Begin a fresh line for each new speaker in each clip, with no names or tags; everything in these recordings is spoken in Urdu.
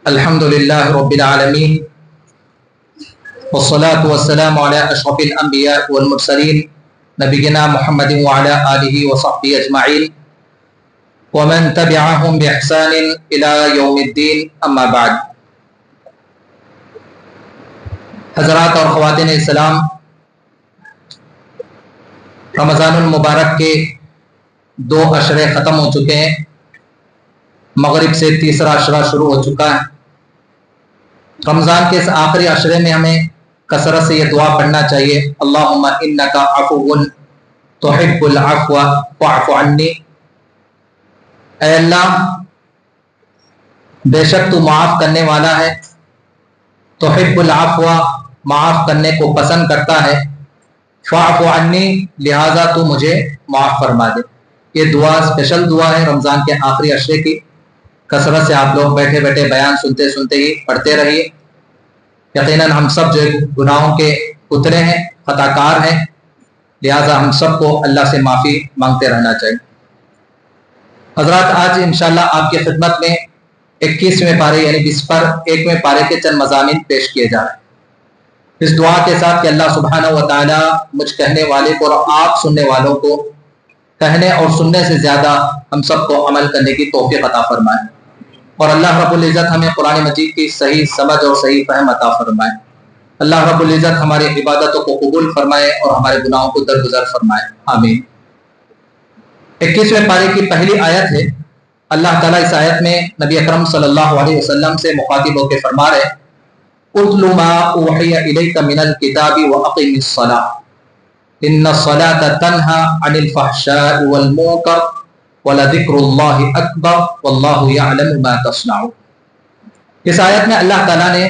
الحمد للہ رب العالمین والصلاة والسلام علی اشرف الانبیاء والمرسلین نبینا محمد وعلی آلہ وصحبہ اجمعین ومن تبعهم بإحسان الى یوم الدین اما بعد۔ حضرات اور خواتین اسلام، رمضان المبارک کے 2 عشرے ختم ہو چکے ہیں، مغرب سے تیسرا عشرہ شروع ہو چکا ہے۔ رمضان کے اس آخری عشرے میں ہمیں کثرت سے یہ دعا پڑھنا چاہیے، اللہم انک عفو تحب العفو فاعف عنی۔ اے اللہ، بے شک تو معاف کرنے والا ہے، تحب العفو، معاف کرنے کو پسند کرتا ہے، فاعف عنی، لہذا تو مجھے معاف فرما دے۔ یہ دعا اسپیشل دعا ہے رمضان کے آخری عشرے کی۔ کثرت سے آپ لوگ بیٹھے بیٹھے بیان سنتے سنتے ہی پڑھتے رہیے۔ یقیناً ہم سب جو گناہوں کے پتلے ہیں، خطا کار ہیں، لہٰذا ہم سب کو اللہ سے معافی مانگتے رہنا چاہیے۔ حضرات، آج انشاءاللہ آپ کی خدمت میں 21ویں پارے یعنی 20 پر 1ویں پارے کے چند مضامین پیش کیے جا رہے ہیں، اس دعا کے ساتھ کہ اللہ سبحانہ و تعالیٰ مجھ کہنے والے کو اور آپ سننے والوں کو کہنے اور سننے سے زیادہ ہم سب کو عمل کرنے کی توفیق عطا فرمائے، اور اللہ رب العزت ہمیں قرآن مجید کی صحیح سمجھ اور صحیح فہم عطا فرمائے۔ اللہ رب العزت ہماری عبادتوں کو قبول فرمائے اور ہمارے گناہوں کو درگزر فرمائے، آمین۔ 21ویں پارے کی پہلی آیت ہے۔ اللہ تعالیٰ اس آیت میں نبی اکرم صلی اللہ علیہ وسلم سے مخاطب ہو کے فرما رہے، اتل ما اوحی الیک من الکتاب واقم الصلاۃ ان الصلاۃ تنہی عن الفحشاء والمنکر وَلَذِكْرُ اللَّهِ أَكْبَرُ وَاللَّهُ يَعْلَمُ مَا تَصْنَعُونَ۔ اس آیت میں اللہ تعالیٰ نے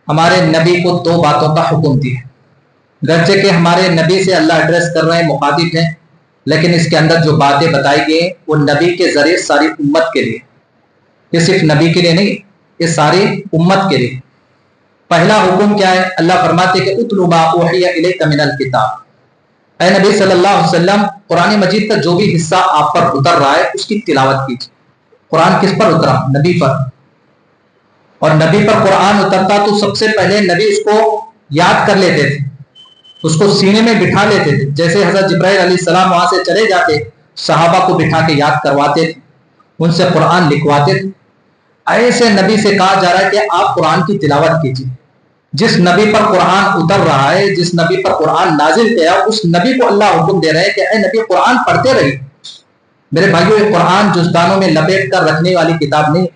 ہمارے نبی کو 2 باتوں کا حکم دیا ہے، گرچہ کہ ہمارے نبی سے اللہ ایڈریس کر رہے ہیں، مخاطب ہیں، لیکن اس کے اندر جو باتیں بتائی گئی ہیں وہ نبی کے ذریعے ساری امت کے لیے، یہ صرف نبی کے لیے نہیں، یہ ساری امت کے لیے۔ پہلا حکم کیا ہے؟ اللہ فرماتے کہ اتل ما اوحی الیک من الکتاب، اے نبی صلی اللہ علیہ وسلم، قرآن مجید کا جو بھی حصہ آپ پر اتر رہا ہے اس کی تلاوت کیجیے۔ قرآن کس پر اترا؟ نبی پر، اور نبی پر قرآن اترتا تو سب سے پہلے نبی اس کو یاد کر لیتے تھے، اس کو سینے میں بٹھا لیتے تھے، جیسے حضرت جبرائیل علیہ السلام وہاں سے چلے جاتے، صحابہ کو بٹھا کے یاد کرواتے تھے، ان سے قرآن لکھواتے تھے۔ ایسے نبی سے کہا جا رہا ہے کہ آپ قرآن کی تلاوت کیجیے۔ جس نبی پر قرآن اتر رہا ہے، جس نبی پر قرآن نازل کیا، اس نبی کو اللہ حکم دے رہے ہیں کہ اے نبی، قرآن پڑھتے رہیے۔ میرے بھائیو، یہ قرآن جزدانوں میں لپیٹ کر رکھنے والی کتاب نہیں ہے،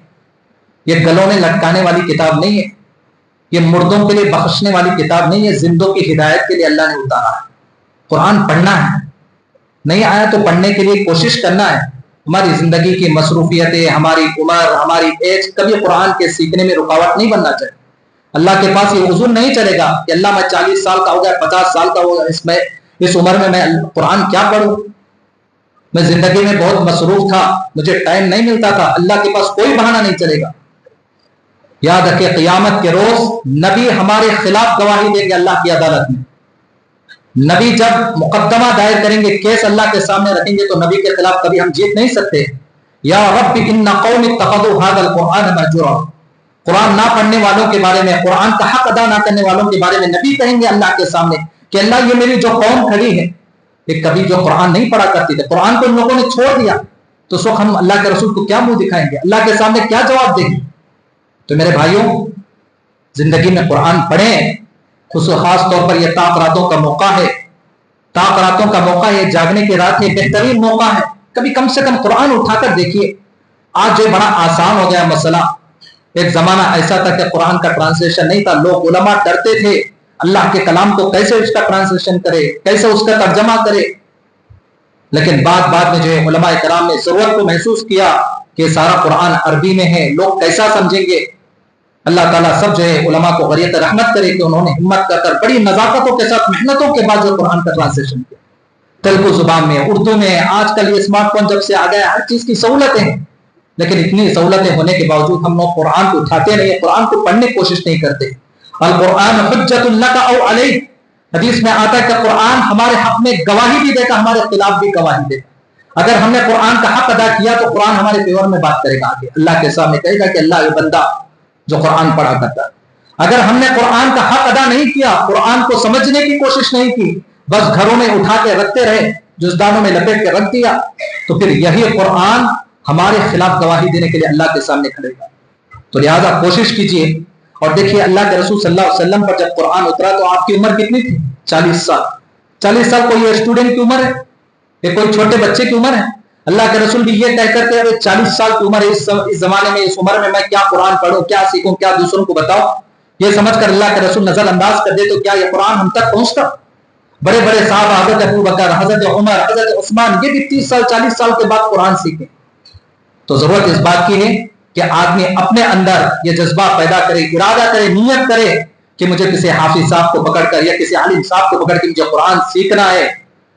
یہ گلوں میں لٹکانے والی کتاب نہیں ہے، یہ مردوں کے لیے بخشنے والی کتاب نہیں ہے، زندوں کی ہدایت کے لیے اللہ نے اتارا ہے۔ قرآن پڑھنا ہے، نہیں آیا تو پڑھنے کے لیے کوشش کرنا ہے۔ ہماری زندگی کی مصروفیتیں، ہماری عمر، ہماری ایج کبھی قرآن کے سیکھنے میں رکاوٹ نہیں بننا چاہیے۔ اللہ کے پاس یہ عذر نہیں چلے گا کہ اللہ میں 40 سال کا ہو گیا، 50 سال کا ہو گیا، اس عمر میں قرآن کیا پڑھوں، میں زندگی میں بہت مصروف تھا، مجھے ٹائم نہیں ملتا تھا۔ اللہ کے پاس کوئی بہانہ نہیں چلے گا۔ یاد رکھیں، قیامت کے روز نبی ہمارے خلاف گواہی دیں گے اللہ کی عدالت میں۔ نبی جب مقدمہ دائر کریں گے، کیس اللہ کے سامنے رکھیں گے، تو نبی کے خلاف کبھی ہم جیت نہیں سکتے۔ یا رب ان قوم اتخذوا هذا القرآن مهجورا، قرآن نہ پڑھنے والوں کے بارے میں، قرآن کا حق ادا نہ کرنے والوں کے بارے میں نبی کہیں گے اللہ کے سامنے کہ اللہ، یہ میری جو قوم کھڑی ہے، یہ کبھی جو قرآن نہیں پڑھا کرتی تھے، قرآن کو ان لوگوں نے چھوڑ دیا، تو اس وقت ہم اللہ کے رسول کو کیا منہ دکھائیں گے، اللہ کے سامنے کیا جواب دیں گے؟ تو میرے بھائیوں، زندگی میں قرآن پڑھیں، خاص طور پر یہ طاق راتوں کا موقع ہے، طاق راتوں کا موقع ہے، جاگنے کی رات ہے، بہترین موقع ہے، کبھی کم سے کم قرآن اٹھا کر دیکھیے۔ آج جو بڑا آسان ہو گیا مسئلہ، ایک زمانہ ایسا تھا کہ قرآن کا ٹرانسلیشن نہیں تھا، لوگ علماء ڈرتے تھے اللہ کے کلام کو کیسے اس کا ٹرانسلیشن کرے، کیسے اس کا ترجمہ کرے، لیکن بعد میں جو ہے علماء کرام نے ضرورت کو محسوس کیا کہ سارا قرآن عربی میں ہے، لوگ کیسا سمجھیں گے۔ اللہ تعالیٰ سب جو ہے علماء کو غریت رحمت کرے کہ انہوں نے ہمت کر بڑی نزاکتوں کے ساتھ، محنتوں کے بعد جو قرآن کا ٹرانسلیشن کیا، تیلگو زبان میں، اردو میں۔ آج کل یہ اسمارٹ فون جب سے آ گیا، ہر چیز کی سہولتیں ہیں، لیکن اتنی سہولتیں ہونے کے باوجود ہم لوگ قرآن کو اٹھاتے نہیں، قرآن کو پڑھنے کی کوشش نہیں کرتے۔ القرآن حجت لک او علیک، حدیث میں آتا ہے کہ قرآن ہمارے حق میں گواہی بھی دیتا، ہمارے خلاف بھی گواہی دیتا۔ اگر ہم نے قرآن کا حق ادا کیا تو قرآن ہمارے فیور میں بات کرے گا، آگے اللہ کے سامنے کہے گا کہ اللہ، یہ بندہ جو قرآن پڑھا کرتا ہے. اگر ہم نے قرآن کا حق ادا نہیں کیا، قرآن کو سمجھنے کی کوشش نہیں کی، بس گھروں میں اٹھا کے رکھتے رہے، جزدانوں میں لپیٹ کے رکھ دیا، تو پھر یہی قرآن ہمارے خلاف گواہی دینے کے لیے اللہ کے سامنے کھڑے گا. تو لہٰذا کوشش کیجیے. اور دیکھیے اللہ کے رسول صلی اللہ علیہ وسلم پر جب قرآن اترا تو آپ کی عمر کتنی تھی؟ 40 سال. 40 سال کوئی اسٹوڈنٹ کی عمر ہے، یہ کوئی چھوٹے بچے کی عمر ہے. اللہ کے رسول بھی یہ کہہ کر کے 40 سال کی عمر ہے، اس زمانے میں، اس عمر میں کیا قرآن پڑھوں، کیا سیکھوں، کیا دوسروں کو بتاؤں، یہ سمجھ کر اللہ کے رسول نظر انداز کر دے تو کیا یہ قرآن ہم تک پہنچتا؟ بڑے بڑے صحابہ حضرت ابو بکر، حضرت عمر، حضرت عثمان، یہ بھی 30 سال 40 سال کے بعد قرآن سیکھیں. تو ضرورت اس بات کی ہے کہ آدمی اپنے اندر یہ جذبہ پیدا کرے، ارادہ کرے، نیت کرے کہ مجھے کسی حافظ صاحب کو پکڑ کر یا کسی عالم صاحب کو پکڑ کے مجھے قرآن سیکھنا ہے،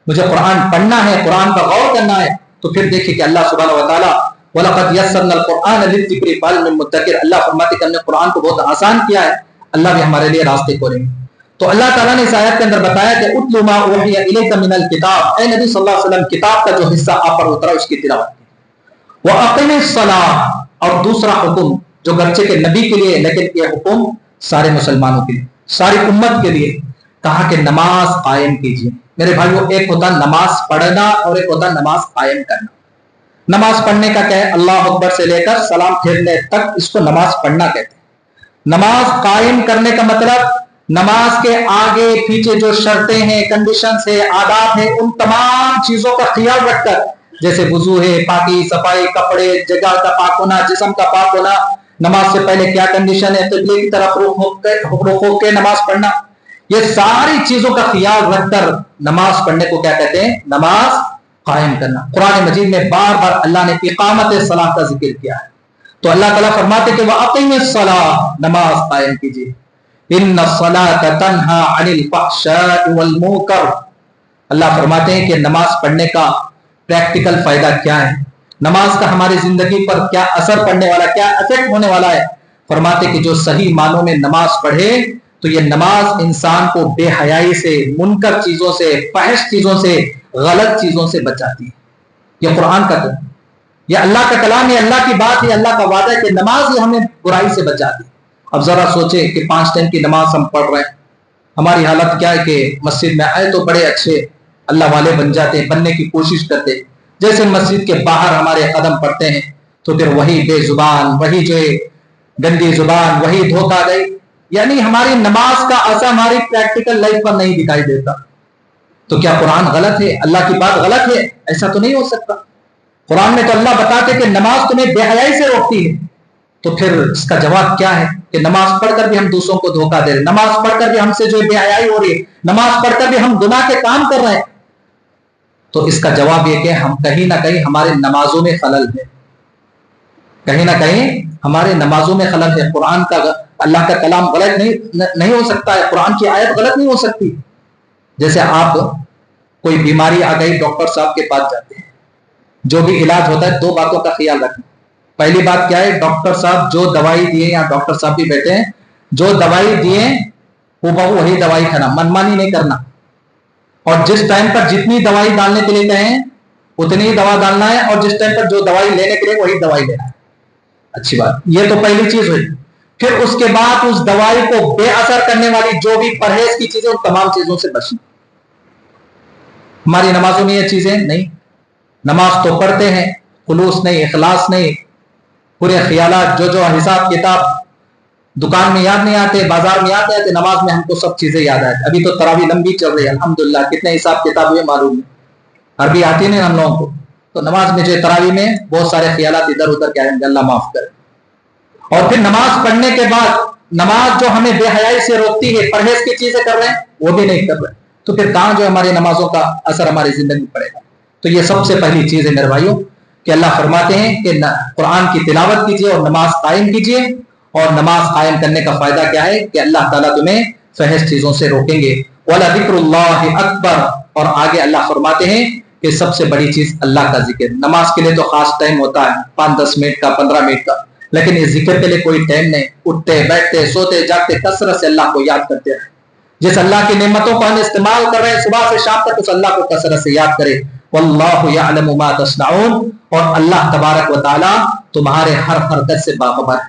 مجھے قرآن پڑھنا ہے، قرآن پر غور کرنا ہے. تو پھر دیکھیے کہ اللہ سبحانہ و تعالیٰ وَلَقَدْ يَسَّرْنَا الْقُرْآنَ لِلذِّكْرِ فَهَلْ مِن مُدَّكِرٍ، اللہ فرماتے کہ ہم نے قرآن کو بہت آسان کیا ہے، اللہ بھی ہمارے لیے راستے کھولیں گے. تو اللہ تعالیٰ نے اس آیت کے اندر بتایا کہ اُتْلُ مَا أُوحِيَ إِلَيْكَ مِنَ الْكِتَابِ، اے نبی صلی اللہ علیہ وسلم کتاب کا جو حصہ آپ پر اترا اس کی تلاوت کی. وَأَقِمِ الصَّلَاةَ، اور دوسرا حکم جو گرچہ کے نبی کے لیے، لیکن یہ حکم سارے مسلمانوں کے لیے، ساری امت کے لیے، کہا کہ نماز قائم کیجیے. میرے بھائیو، ایک ہوتا نماز پڑھنا اور ایک ہوتا نماز قائم کرنا. نماز پڑھنے کا کیا ہے؟ اللہ اکبر سے لے کر سلام پھیرنے تک اس کو نماز پڑھنا کہتے ہیں. نماز قائم کرنے کا مطلب نماز کے آگے پیچھے جو شرطیں ہیں، کنڈیشنز ہیں، آداب ہیں، ان تمام چیزوں کا خیال رکھ کر، جیسے وضو ہے، پاکی صفائی، کپڑے، جگہ کا پاک ہونا، جسم کا پاک ہونا، نماز سے پہلے کیا کنڈیشن ہے، قبلے کی طرف رخ ہو کے نماز پڑھنا، یہ ساری چیزوں کا خیال رکھ کر نماز پڑھنے کو کیا کہتے ہیں؟ نماز قائم کرنا. قرآن مجید میں بار بار اللہ نے اقامت الصلاۃ کا ذکر کیا ہے. تو اللہ تعالیٰ فرماتے کہ وَأَقِمِ الصَّلَاةَ، نماز قائم کیجیے. إِنَّ الصَّلَاةَ تَنْهَا عَنِ الْفَحْشَاءِ وَالْمُنكَرِ، اللہ فرماتے ہیں کہ نماز پڑھنے کا پریکٹیکل فائدہ کیا ہے، نماز کا ہماری زندگی پر کیا اثر پڑنے والا، کیا افیکٹ ہونے والا ہے. فرماتے کہ جو صحیح معنوں میں نماز پڑھے تو یہ نماز انسان کو بے حیائی سے، منکر چیزوں سے، فحش چیزوں سے، غلط چیزوں سے بچاتی ہے. یہ قرآن کا کلام، یہ اللہ کا کلام، یہ اللہ کی بات، یہ اللہ کا وعدہ ہے کہ نماز ہی ہمیں برائی سے بچاتی ہے. اب ذرا سوچیں کہ 5 ٹائم کی نماز ہم پڑھ رہے ہیں، ہماری حالت کیا ہے کہ مسجد میں آئے تو بڑے اچھے اللہ والے بن جاتے، بننے کی کوشش کرتے، جیسے مسجد کے باہر ہمارے قدم پڑتے ہیں تو پھر وہی بے زبان، وہی جو گندی زبان، وہی دھوکہ دہی. یعنی ہماری نماز کا اثر ہماری پریکٹیکل لائف پر نہیں دکھائی دیتا. تو کیا قرآن غلط ہے؟ اللہ کی بات غلط ہے؟ ایسا تو نہیں ہو سکتا. قرآن میں تو اللہ بتاتے کہ نماز تمہیں بے حیائی سے روکتی ہے. تو پھر اس کا جواب کیا ہے کہ نماز پڑھ کر بھی ہم دوسروں کو دھوکہ دے رہے ہیں، نماز پڑھ کر بھی ہم سے جو بے حیائی ہو رہی ہے، نماز پڑھ کر بھی ہم گناہ کے کام کر رہے ہیں. تو اس کا جواب یہ کہ ہم کہیں نہ کہیں ہمارے نمازوں میں خلل ہے، کہیں نہ کہیں ہمارے نمازوں میں خلل ہے. قرآن کا، اللہ کا کلام غلط نہیں ہو سکتا ہے، قرآن کی آیت غلط نہیں ہو سکتی. جیسے آپ کوئی بیماری آ گئی، ڈاکٹر صاحب کے پاس جاتے ہیں، جو بھی علاج ہوتا ہے 2 باتوں کا خیال رکھنا. پہلی بات کیا ہے؟ ڈاکٹر صاحب جو دوائی دیے، یا ڈاکٹر صاحب بھی بیٹھے ہیں، جو دوائی دیے وہ بہو وہی دوائی کھانا، منمانی نہیں کرنا. اور جس ٹائم پر جتنی دوائی ڈالنے کے لیے کہیں اتنی ہی دوا ڈالنا ہے، اور جس ٹائم پر جو دوائی لینے کے لیے وہی دوائی لینا ہے. اچھی بات، یہ تو پہلی چیز ہوئی. پھر اس کے بعد اس دوائی کو بے اثر کرنے والی جو بھی پرہیز کی چیزیں، ان تمام چیزوں سے بچنا. ہماری نمازوں میں یہ چیزیں نہیں. نماز تو پڑھتے ہیں، خلوص نہیں، اخلاص نہیں، پورے خیالات، جو حساب کتاب دکان میں یاد نہیں آتے، بازار میں یاد آتے، نماز میں ہم کو سب چیزیں یاد آتی. ابھی تو تراویح لمبی چل رہی ہے، الحمدللہ کتنے حساب کتاب ہوئے معلوم ہے، عربی آتی نہیں ہم لوگوں کو. تو نماز میں جو تراویح میں بہت سارے خیالات ادھر ادھر کے آئیں گے، اللہ معاف کرے. اور پھر نماز پڑھنے کے بعد نماز جو ہمیں بے حیائی سے روکتی ہے، پرہیز کی چیزیں کر رہے ہیں وہ بھی نہیں کر رہے، تو پھر کہاں جو ہماری نمازوں کا اثر ہماری زندگی میں پڑے گا. تو یہ سب سے پہلی چیز ہے میرے بھائیوں کہ اللہ فرماتے ہیں کہ قرآن کی تلاوت کیجیے اور نماز قائم کیجیے. اور نماز قائم کرنے کا فائدہ کیا ہے کہ اللہ تعالیٰ تمہیں فحش چیزوں سے روکیں گے. وَلَذِكْرُ اللَّهِ أَكْبَرُ، اور آگے اللہ فرماتے ہیں کہ سب سے بڑی چیز اللہ کا ذکر. نماز کے لیے تو خاص ٹائم ہوتا ہے، 5-10 منٹ کا، 15 منٹ کا، لیکن اس ذکر کے لیے کوئی ٹائم نہیں. اٹھتے بیٹھتے سوتے جاگتے کثرت سے اللہ کو یاد کرتے ہیں. جس اللہ کی نعمتوں کو ہم استعمال کر رہے ہیں صبح سے شام تک، اس اللہ کو کثرت سے یاد کرے. واللہ یعلم ما تصنعون، اور اللہ تبارک و تعالی تمہارے ہر حرکت سے باخبر ہے.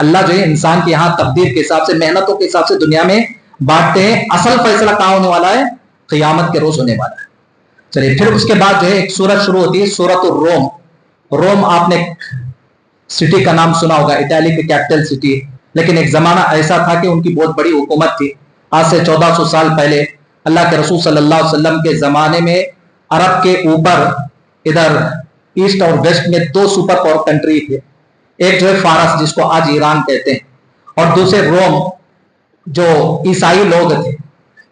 اللہ جو ہے انسان کے یہاں تقدیر کے حساب سے, محنتوں کے حساب سے دنیا میں بانٹتے ہیں. اصل فیصلہ کہاں ہونے والا ہے؟ قیامت کے روز ہونے والا ہے. چلیے پھر اس کے بعد جو ہے ایک سورت شروع ہوتی ہے, سورت الروم. روم آپ نے سٹی کا نام سنا ہوگا, اٹلی کی کیپٹل سٹی, لیکن ایک زمانہ ایسا تھا کہ ان کی بہت بڑی حکومت تھی. آج سے 1400 سال پہلے اللہ کے رسول صلی اللہ علیہ وسلم کے زمانے میں عرب کے اوپر ادھر ایسٹ اور ویسٹ میں 2 سپر پاور کنٹری تھے. ایک جو ہے فارس جس کو آج ایران کہتے ہیں, اور دوسرے روم جو عیسائی لوگ تھے.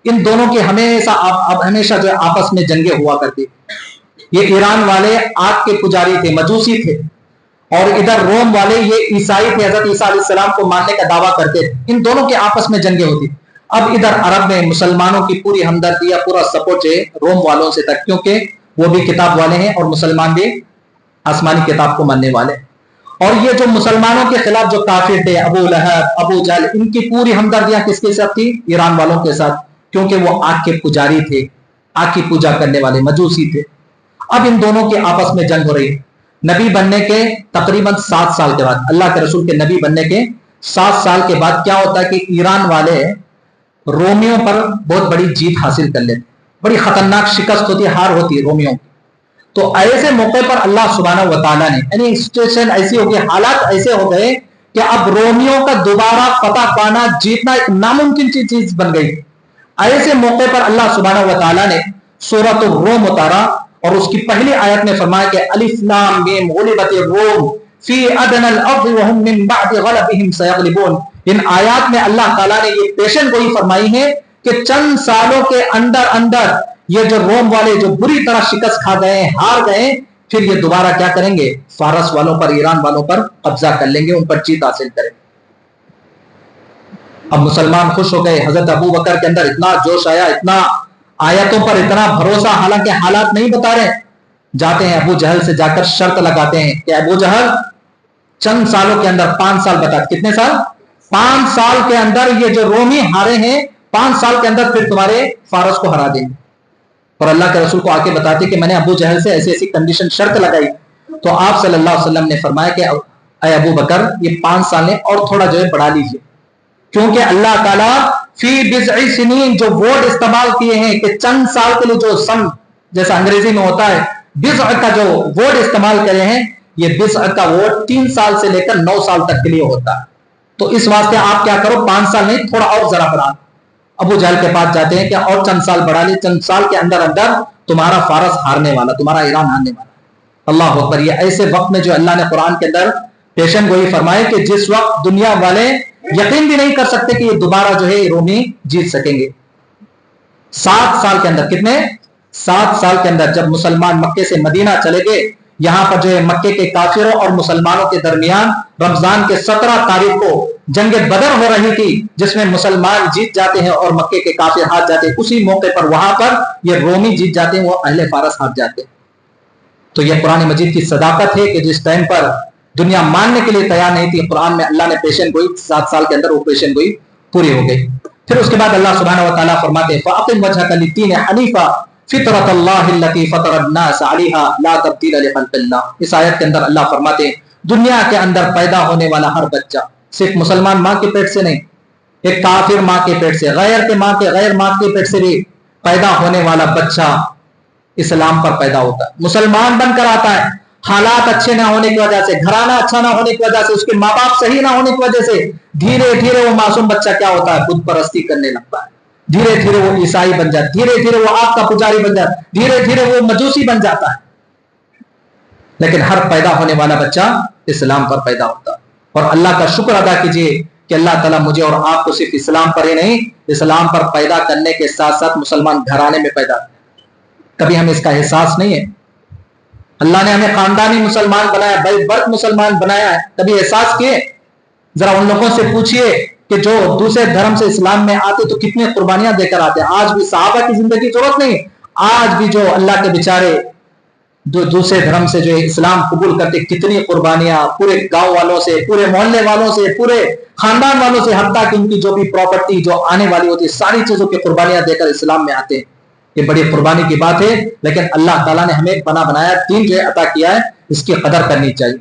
ان دونوں کے ہمیشہ جو ہے آپس میں جنگیں ہوا کرتی. یہ ایران والے آگ کے پجاری تھے, مجوسی تھے, اور ادھر روم والے یہ عیسائی تھے, حضرت عیسیٰ علیہ السلام کو ماننے کا دعویٰ کرتے تھے. ان دونوں کے آپس میں جنگیں ہوتی. اب ادھر عرب میں مسلمانوں کی پوری ہمدردی یا پورا سپورٹ ہے روم والوں سے تک, کیونکہ وہ بھی کتاب والے ہیں اور مسلمان بھی آسمانی کتاب کو ماننے والے. اور یہ جو مسلمانوں کے خلاف جو کافر تھے, ابو لہب, ابو جہل, ان کی پوری ہمدردیاں کس کے ساتھ تھی؟ ایران والوں کے ساتھ, کیونکہ وہ آگ کے پجاری تھے, آگ کی پوجا کرنے والے مجوسی تھے. اب ان دونوں کے آپس میں جنگ ہو رہی ہے. نبی بننے کے تقریباً 7 سال کے بعد, اللہ کے رسول کے نبی بننے کے 7 سال کے بعد کیا ہوتا ہے کہ ایران والے رومیوں پر بہت بڑی جیت حاصل کر لیتے. بڑی خطرناک شکست ہوتی, ہار ہوتی ہے رومیوں کی. تو ایسے موقع پر اللہ سبحانہ و تعالیٰ نے, یعنی سچویشن ایسی ہو گئی, حالات ایسے ہو گئے کہ اب رومیوں کا دوبارہ فتح پانا, جیتنا ایک ناممکن چیز بن گئی. ایسے موقع پر اللہ سبحانہ و تعالیٰ نے سورۃ الروم اتارا, اور اس کی پہلی آیت میں فرمایا کہ الف لام میم غلبت الروم فی ادنى الارض وهم من بعد غلبهم سيغلبون. ان آیات میں اللہ تعالیٰ نے یہ پیشن گوئی فرمائی ہے کہ چند سالوں کے اندر یہ جو روم والے جو بری طرح شکست کھا گئے, ہار گئے, پھر یہ دوبارہ کیا کریں گے؟ فارس والوں پر, ایران والوں پر قبضہ کر لیں گے, ان پر جیت حاصل کریں گے. اب مسلمان خوش ہو گئے. حضرت ابو بکر کے اندر اتنا جوش آیا, اتنا آیتوں پر اتنا بھروسہ, حالانکہ حالات نہیں بتا رہے. جاتے ہیں ابو جہل سے, جا کر شرط لگاتے ہیں کہ ابو جہل چند سالوں کے اندر, 5 سال, بتا کتنے سال؟ 5 سال کے اندر یہ جو رومی ہارے ہیں, 5 سال کے اندر پھر تمہارے فارس کو ہرا دیں گے. اور اللہ کے رسول کو آ کے بتاتے کہ میں نے ابو جہل سے ایسی ایسی کنڈیشن شرط لگائی. تو آپ صلی اللہ علیہ وسلم نے فرمایا کہ اے ابو بکر, یہ 5 سال نے اور تھوڑا جو ہے بڑھا لیجیے, کیونکہ اللہ تعالیٰ فی بضع سنین جو ورڈ استعمال کیے ہیں کہ چند سال کے لیے, جو سن جیسا انگریزی میں ہوتا ہے, بضع کا جو ورڈ استعمال کرے ہیں, یہ بضع کا ورڈ 3 سال سے لے کر 9 سال تک کے لیے ہوتا ہے. تو اس واسطے آپ کیا کرو, 5 سال نہیں, تھوڑا اور ذرا بڑھا. ابو جہل کے پاس جاتے ہیں کہ اور چند سال بڑھا لے, چند سال کے اندر تمہارا فارس ہارنے والا, تمہارا ایران ہارنے والا. اللہ اکبر. یہ ایسے وقت میں جو اللہ نے قرآن کے اندر پیشن گوئی فرمائے کہ جس وقت دنیا والے یقین بھی نہیں کر سکتے کہ یہ دوبارہ جو ہے رومی جیت سکیں گے. 7 سال کے اندر, کتنے؟ 7 سال کے اندر جب مسلمان مکے سے مدینہ چلے گئے, یہاں پر جو ہے مکے کے کافروں اور مسلمانوں کے درمیان رمضان کے 17 تاریخ کو جنگ بدر ہو رہی تھی, جس میں مسلمان جیت جاتے ہیں اور مکے کے کافر ہار جاتے ہیں. اسی موقع پر وہاں پر یہ رومی جیت جاتے ہیں, وہ اہل فارس ہار جاتے ہیں. تو یہ قرآن مجید کی صداقت ہے کہ جس ٹائم پر دنیا ماننے کے لیے تیار نہیں تھی, قرآن میں اللہ نے پیشن گوئی, 7 سال کے اندر وہ پیشن گوئی پوری ہو گئی. پھر اس کے بعد اللہ سبحانہ و تعالیٰ فرماتے ہیں فَأَقِمْ وَجْهَكَ لِلدِّينِ حَنِيفًا فطرت اللہ التي فطر الناس علیہا لا تبدیل لخلق اللہ. اس آیت کے اندر اللہ فرماتے ہیں دنیا کے اندر پیدا ہونے والا ہر بچہ, صرف مسلمان ماں کے پیٹ سے نہیں, ایک کافر ماں کے پیٹ سے, غیر ماں کے پیٹ سے بھی پیدا ہونے والا بچہ اسلام پر پیدا ہوتا ہے, مسلمان بن کر آتا ہے. حالات اچھے نہ ہونے کی وجہ سے, گھرانہ اچھا نہ ہونے کی وجہ سے, اس کے ماں باپ صحیح نہ ہونے کی وجہ سے دھیرے دھیرے وہ معصوم بچہ کیا ہوتا ہے؟ بت پرستی کرنے لگتا ہے. دھیرے دھیرے وہ عیسائی بن جاتا ہے, دھیرے دھیرے وہ آگ کا پجاری بن جاتا ہے, دھیرے دھیرے وہ مجوسی بن جاتا ہے. لیکن ہر پیدا ہونے والا بچہ اسلام پر پیدا ہوتا ہے. اور اللہ کا شکر ادا کیجیے کہ اللہ تعالیٰ مجھے اور آپ کو صرف اسلام پر ہی نہیں, اسلام پر پیدا کرنے کے ساتھ ساتھ مسلمان گھرانے میں پیدا کیا. کبھی ہمیں اس کا احساس نہیں ہے. اللہ نے ہمیں خاندانی مسلمان بنایا, بائی برتھ مسلمان بنایا ہے, کبھی احساس کیے؟ ذرا ان لوگوں سے پوچھئے کہ جو دوسرے دھرم سے اسلام میں آتے تو کتنے قربانیاں دے کر آتے. آج بھی صحابہ کی زندگی ضرورت نہیں, آج بھی جو اللہ کے بیچارے جو دوسرے دھرم سے جو اسلام قبول کرتے, کتنی قربانیاں پورے گاؤں والوں سے, پورے محلے والوں سے, پورے خاندان والوں سے, حتیٰ کہ ان کی جو بھی پراپرٹی جو آنے والی ہوتی ہے, ساری چیزوں کی قربانیاں دے کر اسلام میں آتے ہیں. یہ بڑی قربانی کی بات ہے. لیکن اللہ تعالیٰ نے ہمیں بنایا, دین جو عطا کیا ہے, اس کی قدر کرنی چاہیے.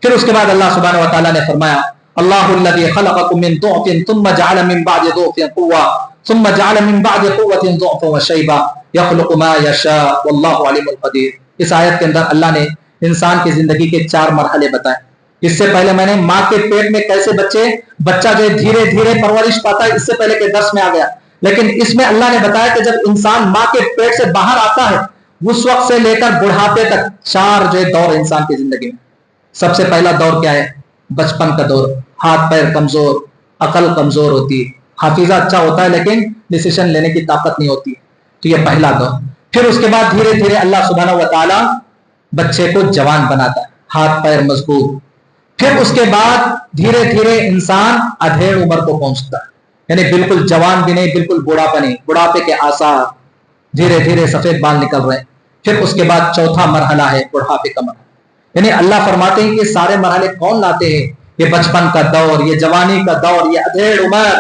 پھر اس کے بعد اللہ سبحانہ و تعالیٰ نے فرمایا اللہ الذی خلقکم من ضعف ثم جعل من بعد ضعف قوة ثم جعل من بعد قوة ضعفا وشیبا یخلق ما یشاء واللہ علیم القدیر. اس آیت کے اندر اللہ نے انسان کی زندگی کے 4 مرحلے بتائے. اس سے پہلے میں نے ماں کے پیٹ میں کیسے بچہ جو دھیرے دھیرے پرورش پاتا ہے، اس سے پہلے کے درس میں آ گیا. لیکن اس میں اللہ نے بتایا کہ جب انسان ماں کے پیٹ سے باہر آتا ہے اس وقت سے لے کر بڑھاپے تک 4 جو دور انسان کی زندگی میں. سب سے پہلا دور کیا ہے؟ بچپن کا دور. ہاتھ پیر کمزور، عقل کمزور ہوتی، حافظہ اچھا ہوتا ہے لیکن ڈیسیشن لینے کی طاقت نہیں ہوتی. تو یہ پہلا دور. پھر اس کے بعد دھیرے دھیرے اللہ سبحانہ و تعالی بچے کو جوان بناتا ہے، ہاتھ پیر مضبوط. پھر اس کے بعد دھیرے دھیرے انسان ادھیڑ عمر کو پہنچتا ہے، یعنی بالکل جوان بھی نہیں، بالکل بوڑھاپا نہیں، بڑھاپے کے آثار، دھیرے دھیرے سفید بال نکل رہے ہیں. پھر اس کے بعد چوتھا مرحلہ ہے بڑھاپے کا مرحلہ. یعنی اللہ فرماتے ہیں کہ سارے مرحلے کون لاتے ہیں؟ یہ بچپن کا دور، یہ جوانی کا دور، یہ ادھیڑ عمر،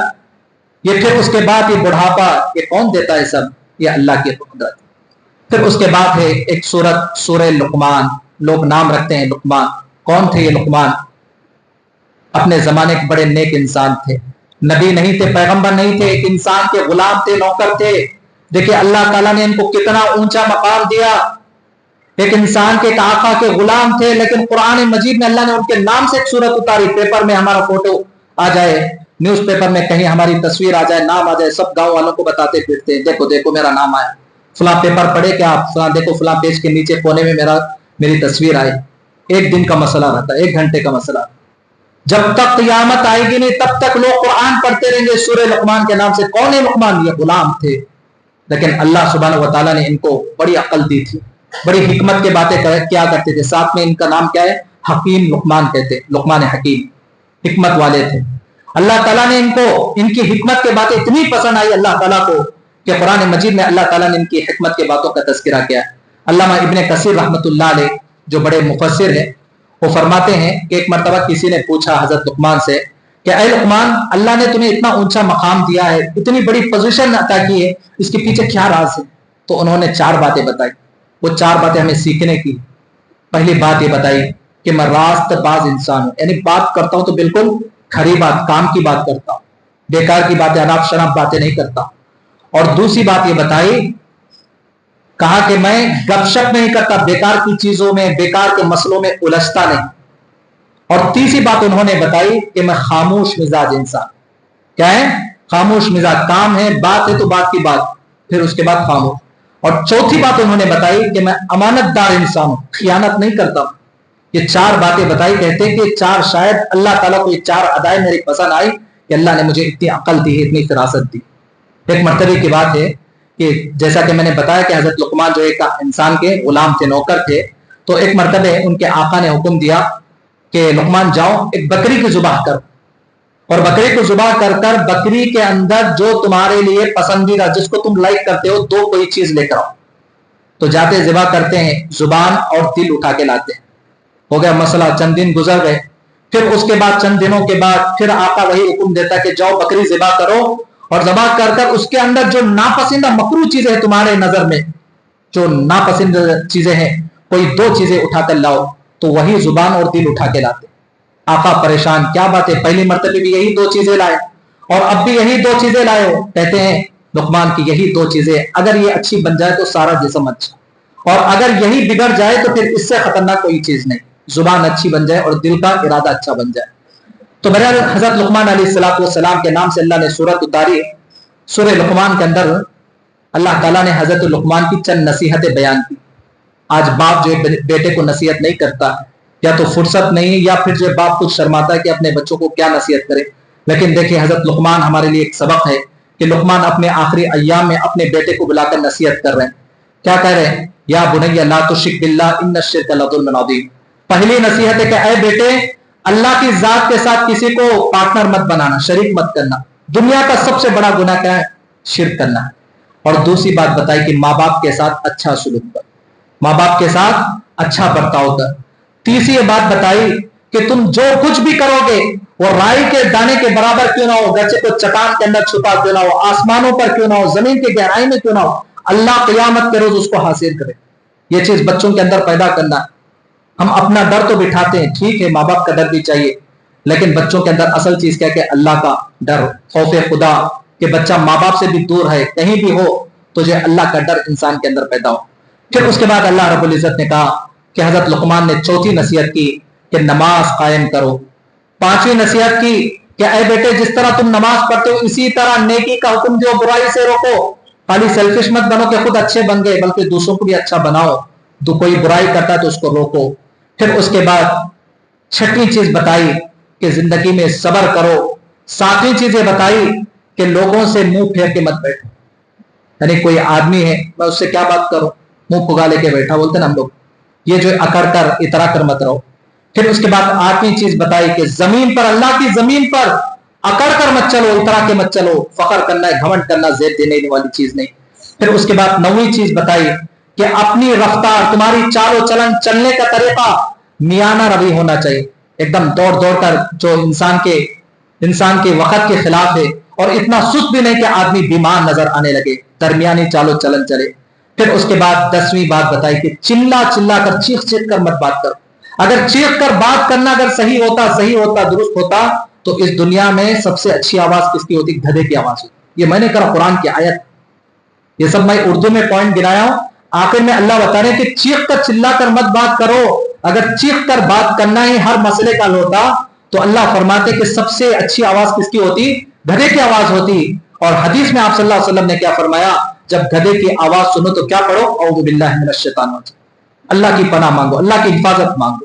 یہ پھر اس کے بعد یہ بڑھاپا، یہ کون دیتا ہے؟ سب یہ اللہ کی قدرت. پھر اس کے بعد ہے ایک سورت، سورہ لقمان. لوگ نام رکھتے ہیں لقمان. کون تھے یہ لقمان؟ اپنے زمانے کے بڑے نیک انسان تھے، نبی نہیں تھے، پیغمبر نہیں تھے، ایک انسان کے غلام تھے، نوکر تھے. دیکھیں اللہ تعالیٰ نے ان کو کتنا اونچا مقام دیا. ایک انسان کے، ایک آقا کے غلام تھے، لیکن قرآن مجید میں اللہ نے ان کے نام سے ایک سورت اتاری. پیپر میں ہمارا فوٹو آ جائے، نیوز پیپر میں کہیں ہماری تصویر آ جائے، نام آ جائے، سب گاؤں والوں کو بتاتے پھرتے ہیں، دیکھو دیکھو میرا نام آیا. فلاں پیپر پڑھے کیا آپ؟ فلاں دیکھو فلاں پیج کے نیچے کونے میں میری تصویر آئی. ایک دن کا مسئلہ رہتا ہے، 1 گھنٹے کا مسئلہ. جب تک قیامت آئے گی نہیں تب تک لوگ قرآن پڑھتے رہیں گے سورہ لقمان کے نام سے. کون ہے لقمان؟ یہ غلام تھے. لیکن اللہ سبحانہ و تعالیٰ نے ان کو بڑی عقل دی تھی، بڑی حکمت کے باتیں کیا کرتے تھے. ساتھ میں ان کا نام کیا ہے؟ حکیم لقمان کہتے، لقمان حکیم، حکمت والے تھے. اللہ تعالیٰ نے ان کو، ان کی حکمت کے باتیں اتنی پسند آئی اللہ تعالیٰ کو کہ قرآن مجید میں اللہ تعالیٰ نے ان کی حکمت کے باتوں کا تذکرہ کیا. علامہ ابن کثیر رحمۃ اللہ علیہ جو بڑے مفسر ہیں، وہ فرماتے ہیں کہ ایک مرتبہ کسی نے پوچھا حضرت لقمان سے کہ اے لقمان، اللہ نے تمہیں اتنا اونچا مقام دیا ہے، اتنی بڑی پوزیشن عطا کی ہے، اس کے پیچھے کیا راز ہے؟ تو انہوں نے 4 باتیں بتائی. وہ 4 باتیں ہمیں سیکھنے کی. پہلی بات یہ بتائی کہ میں راست باز انسان ہوں، یعنی بات کرتا ہوں تو بالکل کھری بات، کام کی بات کرتا ہوں، بیکار کی باتیں، اناپ شناپ باتیں نہیں کرتا. اور دوسری بات یہ بتائی، کہا کہ میں گپ شپ نہیں کرتا، بیکار کی چیزوں میں، بیکار کے مسئلوں میں الجھتا نہیں. اور تیسری بات انہوں نے بتائی کہ میں خاموش مزاج انسان. کیا ہے؟ خاموش مزاج. کام ہے، بات ہے تو بات کی بات، پھر اس کے بعد خاموش. اور چوتھی بات انہوں نے بتائی کہ میں امانت دار انسان ہوں، خیانت نہیں کرتا ہوں. یہ 4 باتیں بتائی. کہتے ہیں کہ 4 شاید اللہ تعالیٰ کو یہ 4 ادائیں میری پسند آئی کہ اللہ نے مجھے اتنی عقل دی ہے، اتنی فراست دی. ایک مرتبہ کی بات ہے کہ جیسا کہ میں نے بتایا کہ حضرت لقمان جو ایک انسان کے غلام تھے، نوکر تھے، تو ایک مرتبہ ان کے آقا نے حکم دیا کہ لقمان جاؤ ایک بکری کی ذبح کر، اور بکری کو ذبح کر کر بکری کے اندر جو تمہارے لیے پسندیدہ، جس کو تم لائک کرتے ہو، 2 کوئی چیز لے کر آؤ. تو جاتے ذبح کرتے ہیں، زبان اور دل اٹھا کے لاتے ہیں. ہو گیا مسئلہ. چند دن گزر گئے. پھر اس کے بعد چند دنوں کے بعد پھر آقا وہی حکم دیتا کہ جاؤ بکری ذبح کرو، اور ذبح کر کر اس کے اندر جو ناپسندہ مکروہ چیزیں ہیں تمہارے نظر میں، جو ناپسندہ چیزیں ہیں، کوئی 2 چیزیں اٹھا کر لاؤ. تو وہی زبان اور دل اٹھا کے لاتے. آقا پریشان، کیا بات ہے، پہلی مرتبہ بھی یہی 2 چیزیں لائے اور اب بھی یہی 2 چیزیں لائے ہو. کہتے ہیں لقمان کی یہی 2 چیزیں، اگر یہ اچھی بن جائے تو سارا جسم اچھا، اور اگر یہی بگڑ جائے تو پھر اس سے خطرناک کوئی چیز نہیں. زبان اچھی بن جائے اور دل کا ارادہ اچھا بن جائے. تو بہرحال حضرت لقمان علیہ السلام کے نام سے اللہ نے سورت اتاری. سورہ لقمان کے اندر اللہ تعالیٰ نے حضرت لقمان کی چند نصیحتیں بیان کی. آج باپ جو بیٹے کو نصیحت نہیں کرتا، یا تو فرصت نہیں، یا پھر جو باپ خود شرماتا ہے کہ اپنے بچوں کو کیا نصیحت کرے. لیکن دیکھیں حضرت لقمان ہمارے لیے ایک سبق ہے کہ لقمان اپنے آخری ایام میں اپنے بیٹے کو بلا کر نصیحت کر رہے ہیں. کیا کہہ رہے ہیں؟ یا بنی لا تشرک باللہ ان الشرک لظلم عظیم. پہلی نصیحت ہے کہ اے بیٹے، اللہ کی ذات کے ساتھ کسی کو پارٹنر مت بنانا، شریک مت کرنا. دنیا کا سب سے بڑا گناہ کیا ہے؟ شرک کرنا. اور دوسری بات بتائی کہ ماں باپ کے ساتھ اچھا سلوک کر، ماں باپ کے ساتھ اچھا برتاؤ کر. تیسری بات بتائی کہ تم جو کچھ بھی کرو گے وہ رائی کے دانے کے برابر کیوں نہ ہو، گرچہ کوئی چٹان کے اندر چھپا کیوں نہ ہو، آسمانوں پر کیوں نہ ہو، زمین کی گہرائی میں کیوں نہ ہو، اللہ قیامت کے روز اس کو حاصل کرے. یہ چیز بچوں کے اندر پیدا کرنا. ہم اپنا ڈر تو بٹھاتے ہیں، ٹھیک ہے ماں باپ کا ڈر بھی چاہیے، لیکن بچوں کے اندر اصل چیز کیا کہ اللہ کا ڈر، خوف خدا، کہ بچہ ماں باپ سے بھی دور ہے، کہیں بھی ہو تو جو اللہ کا ڈر انسان کے اندر پیدا ہو۔ پھر اس کے بعد اللہ رب العزت نے کہا کہ حضرت لقمان نے چوتھی نصیحت کی کہ نماز قائم کرو۔ پانچویں نصیحت کی کہ اے بیٹے جس طرح تم نماز پڑھتے ہو اسی طرح نیکی کا حکم دو، برائی سے روکو۔ خالی سیلفش مت بنو کہ خود اچھے بن گئے، بلکہ دوسروں کو بھی اچھا بناؤ، تو کوئی برائی کرتا ہے تو اس کو روکو۔ پھر اس کے بعد چھٹویں چیز بتائی کہ زندگی میں صبر کرو۔ ساتویں چیز یہ بتائی کہ لوگوں سے منہ پھیر کے مت بیٹھو، یعنی کوئی آدمی ہے میں اس سے کیا بات کروں، منہ پھگا لے کے بیٹھا، بولتے نا ہم لوگ، یہ جو اکڑ کر اترا کر مت رہو۔ پھر اس کے بعد آٹھویں چیز بتائی کہ زمین پر، اللہ کی زمین پر اکڑ کر مت چلو، اترا کے مت چلو، فخر کرنا ہے، گھمنڈ کرنا زیب دینے والی چیز نہیں۔ پھر اس کے بعد نویں چیز بتائی کہ اپنی رفتار، تمہاری چال و چلن، چلنے کا طریقہ میانہ روی ہونا چاہیے، ایک دم دوڑ دوڑ کر جو انسان کے وقت کے خلاف ہے، اور اتنا سست بھی نہیں کہ آدمی بیمار نظر آنے لگے، درمیانی چال و چلن چلے۔ پھر اس کے بعد 10ویں بات بتائی کہ چلا چلا کر، چیخ چیخ کر مت بات کرو۔ اگر چیخ کر بات کرنا اگر صحیح ہوتا، درست ہوتا، تو اس دنیا میں سب سے اچھی آواز کس کی ہوتی؟ گدھے کی آواز ہوتی۔ یہ میں نے کہا قرآن کی آیت، یہ سب میں اردو میں پوائنٹ گرایا ہوں۔ آخر میں اللہ بتا رہے ہیں کہ چیخ کر چلا کر مت بات کرو۔ اگر چیخ کر بات کرنا ہی ہر مسئلے کا ہوتا تو اللہ فرماتے کہ سب سے اچھی آواز کس کی ہوتی؟ گدھے کی آواز ہوتی۔ اور حدیث میں آپ صلی اللہ علیہ وسلم نے کیا فرمایا؟ جب گدھے کی آواز سنو تو کیا پڑھو؟ اعوذ باللہ من الشیطان الرجیم، اللہ کی پناہ مانگو، اللہ کی حفاظت مانگو۔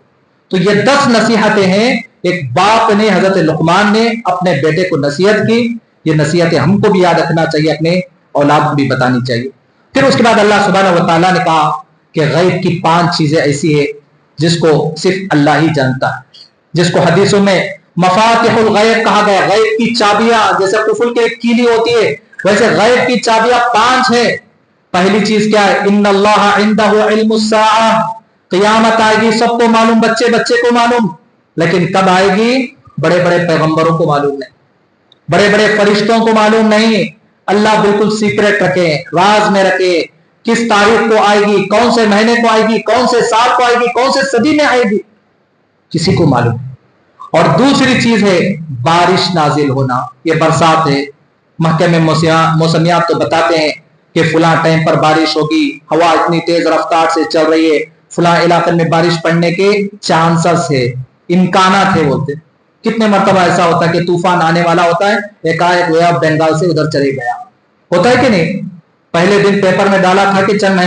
تو یہ 10 نصیحتیں ہیں ایک باپ نے، حضرت لقمان نے اپنے بیٹے کو نصیحت کی۔ یہ نصیحتیں ہم کو بھی یاد رکھنا چاہیے، اپنے اولاد کو بھی بتانی چاہیے۔ پھر اس کے بعد اللہ سبحانہ و تعالیٰ نے کہا کہ غیب کی 5 چیزیں ایسی ہیں جس کو صرف اللہ ہی جانتا ہے، جس کو حدیثوں میں مفاتیح الغیب کہا گیا، غیب کی چابیاں، جیسے قفل کی ایک کیلی ہوتی ہے ویسے غیب کی چابیاں 5 ہیں۔ پہلی چیز کیا ہے؟ ان اللہ عندہ علم الساعہ، قیامت آئے گی، سب کو معلوم، بچے بچے کو معلوم، لیکن کب آئے گی؟ بڑے بڑے پیغمبروں کو معلوم نہیں، بڑے بڑے فرشتوں کو معلوم نہیں۔ اللہ بالکل سیکرٹ رکھے، راز میں رکھے، کس تاریخ کو آئے گی، کون سے مہینے کو آئے گی، کون سے سال کو آئے گی، کون سے صدی میں آئے گی، کسی کو معلوم۔ اور دوسری چیز ہے بارش نازل ہونا، یہ برسات ہے۔ محکمہ موسمیات تو بتاتے ہیں کہ فلاں ٹائم پر بارش ہوگی، ہوا اتنی تیز رفتار سے چل رہی ہے، فلاں علاقے میں بارش پڑنے کے چانسز ہے، امکانات ہے بولتے۔ کتنے مرتبہ ایسا ہوتا ہے کہ طوفان آنے والا ہوتا ہے، ایک وے آف بنگال سے ادھر چلے گیا، ہوتا ہے کہ نہیں؟ پہلے دن پیپر میں ڈالا تھا کہ چند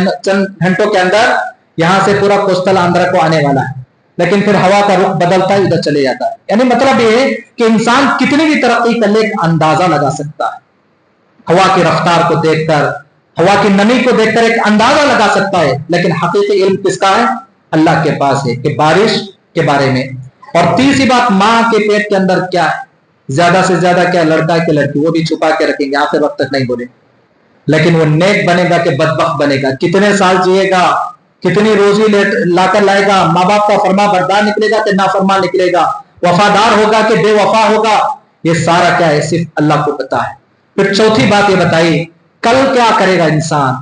گھنٹوں کے اندر یہاں سے پورا کوسٹل آندھرا کو آنے والا ہے، لیکن پھر ہوا کا رخ بدلتا ہے، ادھر چلے جاتا ہے۔ یعنی مطلب یہ ہے کہ انسان کتنی بھی ترقی کر لے ایک اندازہ لگا سکتا ہے، ہوا کی رفتار کو دیکھ کر، ہوا کی نمی کو دیکھ کر ایک اندازہ لگا سکتا ہے، لیکن حقیقی علم کس کا ہے؟ اللہ کے پاس ہے، کہ بارش کے بارے میں۔ اور تیسری بات، ماں کے پیٹ کے اندر کیا ہے، زیادہ سے زیادہ کیا لڑکا ہے کہ لڑکی، وہ بھی چھپا کے رکھیں گے، آخر وقت تک نہیں بولیں، لیکن وہ نیک بنے گا کہ بدبخت بنے گا، کتنے سال جیے گا، کتنی روزی لا کر لائے گا، ماں باپ کا فرما بردار نکلے گا کہ نافرمان نکلے گا، وفادار ہوگا کہ بے وفا ہوگا، یہ سارا کیا ہے؟ صرف اللہ کو پتا ہے۔ پھر چوتھی بات یہ بتائی کل کیا کرے گا انسان،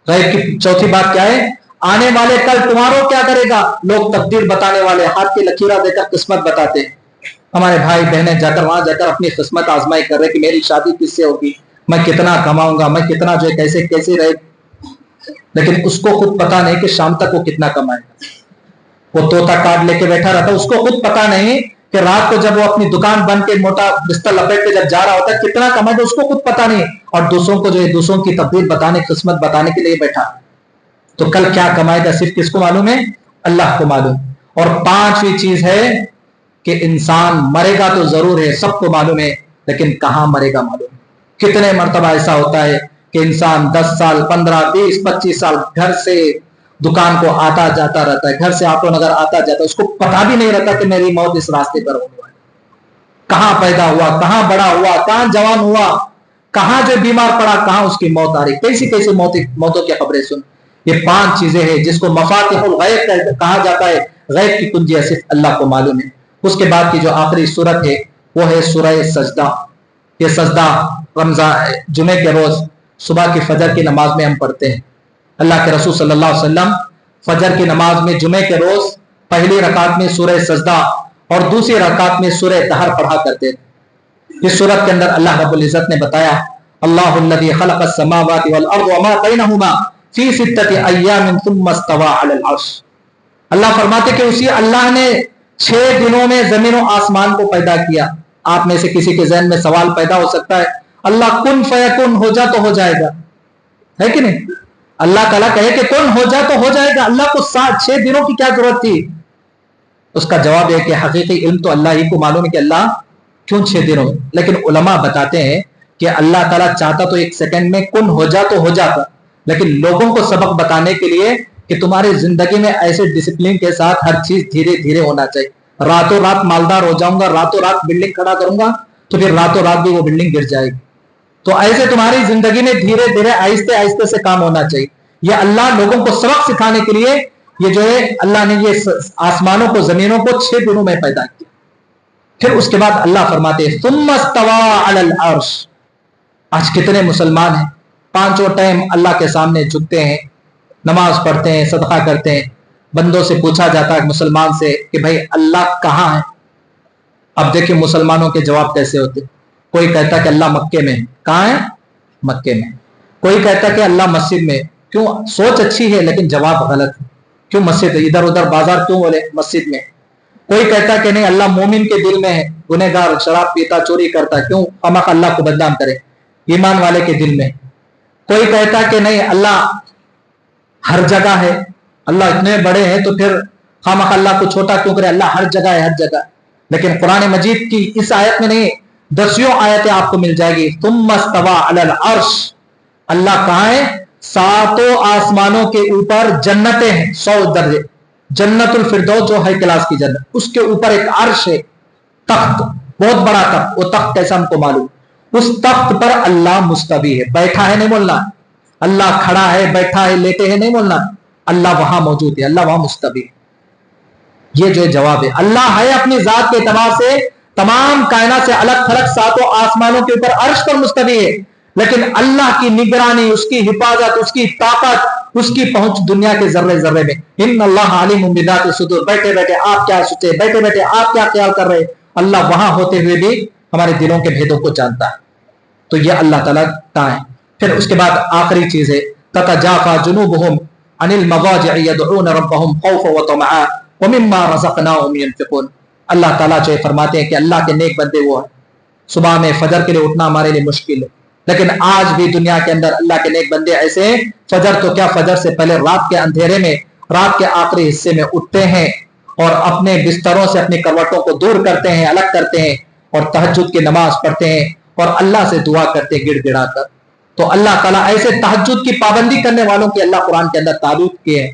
غیب کی چوتھی بات کیا ہے؟ آنے والے کل تمہاروں کیا کرے گا؟ لوگ تقدیر بتانے والے، ہاتھ کی لکیریں دے کر قسمت بتاتے ہیں۔ ہمارے بھائی بہنیں جا کر وہاں جا کر اپنی قسمت آزمائی کر رہے کہ میری شادی کس سے ہوگی، میں کتنا کماؤں گا، میں کتنا جو ہے کیسے کیسے رہے، لیکن اس کو خود پتا نہیں کہ شام تک وہ کتنا کمائے گا۔ وہ طوطا کارڈ لے کے بیٹھا رہتا، اس کو خود پتا نہیں کہ رات کو جب وہ اپنی دکان بند کے موٹا بستر لپیٹ کے جب جا رہا ہوتا ہے کتنا کمائے گا، اس کو خود پتا نہیں، اور دوسروں کو جو ہے دوسروں کی تقدیر بتانے، قسمت بتانے کے لیے بیٹھا۔ تو کل کیا کمائے گا صرف کس کو معلوم ہے؟ اللہ کو معلوم۔ اور 5ویں چیز ہے کہ انسان مرے گا تو ضرور ہے، سب کو معلوم ہے، لیکن کہاں مرے گا معلوم۔ کتنے مرتبہ ایسا ہوتا ہے کہ انسان 10 سال 15 20 25 سال گھر سے دکان کو آتا جاتا رہتا ہے، گھر سے آٹو نگر آتا جاتا ہے، اس کو پتا بھی نہیں رہتا کہ میری موت اس راستے پر ہونے والی، کہاں پیدا ہوا، کہاں بڑا ہوا، کہاں جوان ہوا، کہاں جو بیمار پڑا، کہاں اس کی موت آ رہی، کیسی کیسی موتوں کی خبریں سن۔ یہ 5 چیزیں ہیں جس کو مفاتیح الغیب کہا جاتا ہے، غیب کی کنجیاں صرف اللہ کو معلوم ہے۔ اس کے بعد کی جو آخری سورت ہے وہ ہے سورہ سجدہ۔ یہ سجدہ رمضان جمعے کے روز صبح کی فجر کی نماز میں ہم پڑھتے ہیں۔ اللہ کے رسول صلی اللہ علیہ وسلم فجر کی نماز میں جمعے کے روز پہلی رکعت میں سورہ سجدہ اور دوسری رکعت میں سورہ دہر پڑھا کرتے تھے۔ اس سورت کے اندر اللہ رب العزت نے بتایا اللہ الذی خلق السماوات والارض وما بینہما فی ستۃ ایام ثم استوى علی العرش۔ اللہ فرماتے کہ اسی اللہ نے 6 دنوں میں زمین و آسمان کو پیدا کیا۔ آپ میں سے کسی کے ذہن میں سوال پیدا ہو سکتا ہے اللہ کن فیکن ہو جا تو ہو جائے گا، ہے کہ نہیں؟ اللہ تعالیٰ کہے کہ کن ہو جا تو ہو جائے گا، اللہ کو 6 دنوں کی کیا ضرورت تھی؟ اس کا جواب ہے کہ حقیقی علم تو اللہ ہی کو معلوم ہے کہ اللہ کیوں 6 دنوں میں، لیکن علماء بتاتے ہیں کہ اللہ تعالیٰ چاہتا تو 1 سیکنڈ میں کن ہو جا تو ہو جاتا، لیکن لوگوں کو سبق بتانے کے لیے کہ تمہاری زندگی میں ایسے ڈسپلن کے ساتھ ہر چیز دھیرے دھیرے ہونا چاہیے۔ راتوں رات مالدار ہو جاؤں گا، راتوں رات بلڈنگ کھڑا کروں گا تو پھر راتوں رات بھی وہ بلڈنگ گر جائے گی۔ تو ایسے تمہاری زندگی میں دھیرے دھیرے آہستہ آہستہ سے کام ہونا چاہیے۔ یہ اللہ لوگوں کو سبق سکھانے کے لیے یہ جو ہے اللہ نے یہ آسمانوں کو زمینوں کو 6 دنوں میں پیدا کیا۔ پھر اس کے بعد اللہ فرماتے ہیں ثم استوى علی العرش۔ آج کتنے مسلمان ہیں 5 ٹائم اللہ کے سامنے جھکتے ہیں، نماز پڑھتے ہیں، صدقہ کرتے ہیں۔ بندوں سے پوچھا جاتا ہے مسلمان سے کہ بھائی اللہ کہاں ہے؟ اب دیکھیں مسلمانوں کے جواب کیسے ہوتے۔ کوئی کہتا کہ اللہ مکے میں ہے۔ کہاں ہے؟ مکے میں۔ کوئی کہتا کہ اللہ مسجد میں۔ کیوں؟ سوچ اچھی ہے لیکن جواب غلط ہے۔ کیوں مسجد ہے؟ ادھر ادھر بازار کیوں بولے مسجد میں؟ کوئی کہتا کہ نہیں اللہ مومن کے دل میں ہے، گنہگار شراب پیتا چوری کرتا، کیوں خامخواہ اللہ کو بدنام کرے؟ ایمان والے کے دل میں۔ کوئی کہتا کہ نہیں اللہ ہر جگہ ہے، اللہ اتنے بڑے ہیں تو پھر خامخواہ اللہ کو چھوٹا کیوں کرے؟ اللہ ہر جگہ ہے، ہر جگہ۔ لیکن قرآن مجید کی اس آیت میں نہیں، 10 آیتیں آپ کو مل جائے گی ثم استوى علی العرش۔ اللہ کہاں ہے؟ 7 آسمانوں کے اوپر جنتیں ہیں، 100 درجے۔ جنت الفردوس جو ہے کلاس کی جنت، اس کے اوپر ایک عرش ہے، تخت، بہت بڑا تخت۔ وہ تخت کیسا ہم کو معلوم؟ اس تخت پر اللہ مستوی ہے، بیٹھا ہے نہیں بولنا، اللہ کھڑا ہے، بیٹھا ہے، لیٹے ہے نہیں بولنا، اللہ وہاں موجود ہے، اللہ وہاں مستوی ہے۔ یہ جو جواب ہے اللہ ہے اپنی ذات کے اعتبار سے تمام کائنات سے الگ تھلگ 7 آسمانوں کے اوپر عرش پر مستوی ہے، لیکن اللہ کی نگرانی، اس کی حفاظت، اس کی طاقت، اس کی پہنچ دنیا کے ذرے ذرے میں۔ ان اللہ علیم بذات الصدور۔ بیٹھے بیٹھے آپ کیا سوچے، بیٹھے بیٹھے آپ کیا خیال کر رہے، اللہ وہاں ہوتے ہوئے بھی ہمارے دلوں کے بھیدوں کو جانتا ہے۔ تو یہ اللہ تعالیٰ کا ہے۔ پھر اس کے بعد آخری چیز ہے تتجافى جنوبهم عن المضاجع يدعون ربهم خوفا وطمعا ومما رزقناهم ينفقون۔ اللہ تعالیٰ جو فرماتے ہیں کہ اللہ کے نیک بندے وہ ہیں، صبح میں فجر کے لیے اٹھنا ہمارے لیے مشکل ہے، لیکن آج بھی دنیا کے اندر اللہ کے نیک بندے ایسے ہیں، فجر تو کیا فجر سے پہلے رات کے اندھیرے میں، رات کے آخری حصے میں اٹھتے ہیں اور اپنے بستروں سے اپنی کروٹوں کو دور کرتے ہیں، الگ کرتے ہیں، اور تہجد کی نماز پڑھتے ہیں اور اللہ سے دعا کرتے ہیں گڑ گڑا کر۔ تو اللہ تعالیٰ ایسے تہجد کی پابندی کرنے والوں کی اللہ قرآن کے اندر تعریف کیے ہیں۔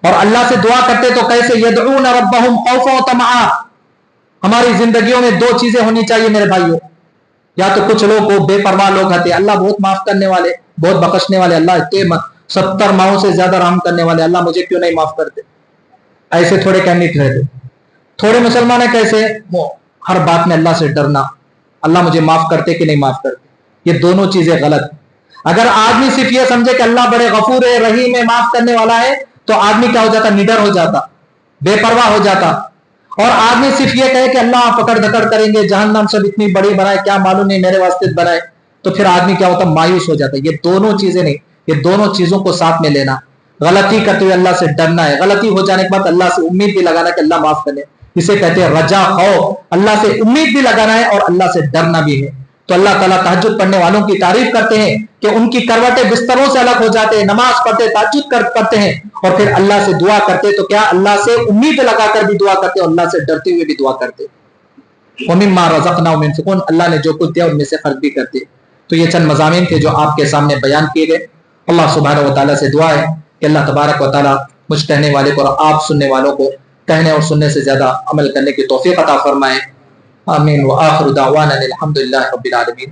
اور اللہ سے دعا کرتے تو کیسے؟ یدعون ربهم خوفا وطمعا۔ ہماری زندگیوں میں 2 چیزیں ہونی چاہیے میرے بھائیوں۔ یا تو کچھ لوگ وہ بے پرواہ لوگ ہوتے ہیں، اللہ بہت معاف کرنے والے، بہت بخشنے والے، اللہ اتنے 70 ماہوں سے زیادہ رحم کرنے والے، اللہ مجھے کیوں نہیں معاف کرتے؟ ایسے تھوڑے کینڈیڈیٹ رہتے۔ تھوڑے مسلمان ہیں کیسے؟ ہر بات میں اللہ سے ڈرنا، اللہ مجھے معاف کرتے کہ نہیں معاف کرتے۔ یہ دونوں چیزیں غلط۔ اگر آدمی صرف یہ سمجھے کہ اللہ بڑے غفور ہے، رحیم ہے، معاف کرنے والا ہے، تو آدمی کیا ہو جاتا؟ نڈر ہو جاتا، بے پرواہ ہو جاتا۔ اور آدمی صرف یہ کہے کہ اللہ پکڑ دکڑ کریں گے، جہنم سب اتنی بڑی بنائے، کیا معلوم نہیں میرے واسطے بنائے، تو پھر آدمی کیا ہوتا؟ مایوس ہو جاتا۔ یہ دونوں چیزیں نہیں، یہ دونوں چیزوں کو ساتھ میں لینا۔ غلطی کرتے ہوئے اللہ سے ڈرنا ہے، غلطی ہو جانے کے بعد اللہ سے امید بھی لگانا کہ اللہ معاف کرے، اسے کہتے ہیں رجا خوف۔ اللہ سے امید بھی لگانا ہے اور اللہ سے ڈرنا بھی ہے۔ تو اللہ تعالیٰ تہجد پڑھنے والوں کی تعریف کرتے ہیں کہ ان کی کروٹیں بستروں سے الگ ہو جاتے ہیں، نماز پڑھتے، تہجد پڑھتے ہیں، اور پھر اللہ سے دعا کرتے تو کیا اللہ سے امید لگا کر بھی دعا کرتے اور اللہ سے ڈرتے ہوئے بھی دعا کرتے۔ وَمِمَّا رَزَقْنَاهُمْ يُنْفِقُونَ۔ اللہ نے جو کچھ دیا ان میں سے خرچ بھی کرتے۔ تو یہ چند مضامین تھے جو آپ کے سامنے بیان کیے گئے۔ اللہ سبحانہ و تعالیٰ سے دعا ہے کہ اللہ تبارک و تعالیٰ مجھ کہنے والے کو اور آپ سننے والوں کو کہنے اور سننے سے زیادہ عمل کرنے کی توفیق عطا فرمائے۔ آمین۔ وآخر دعوانا الحمد للہ رب العالمین۔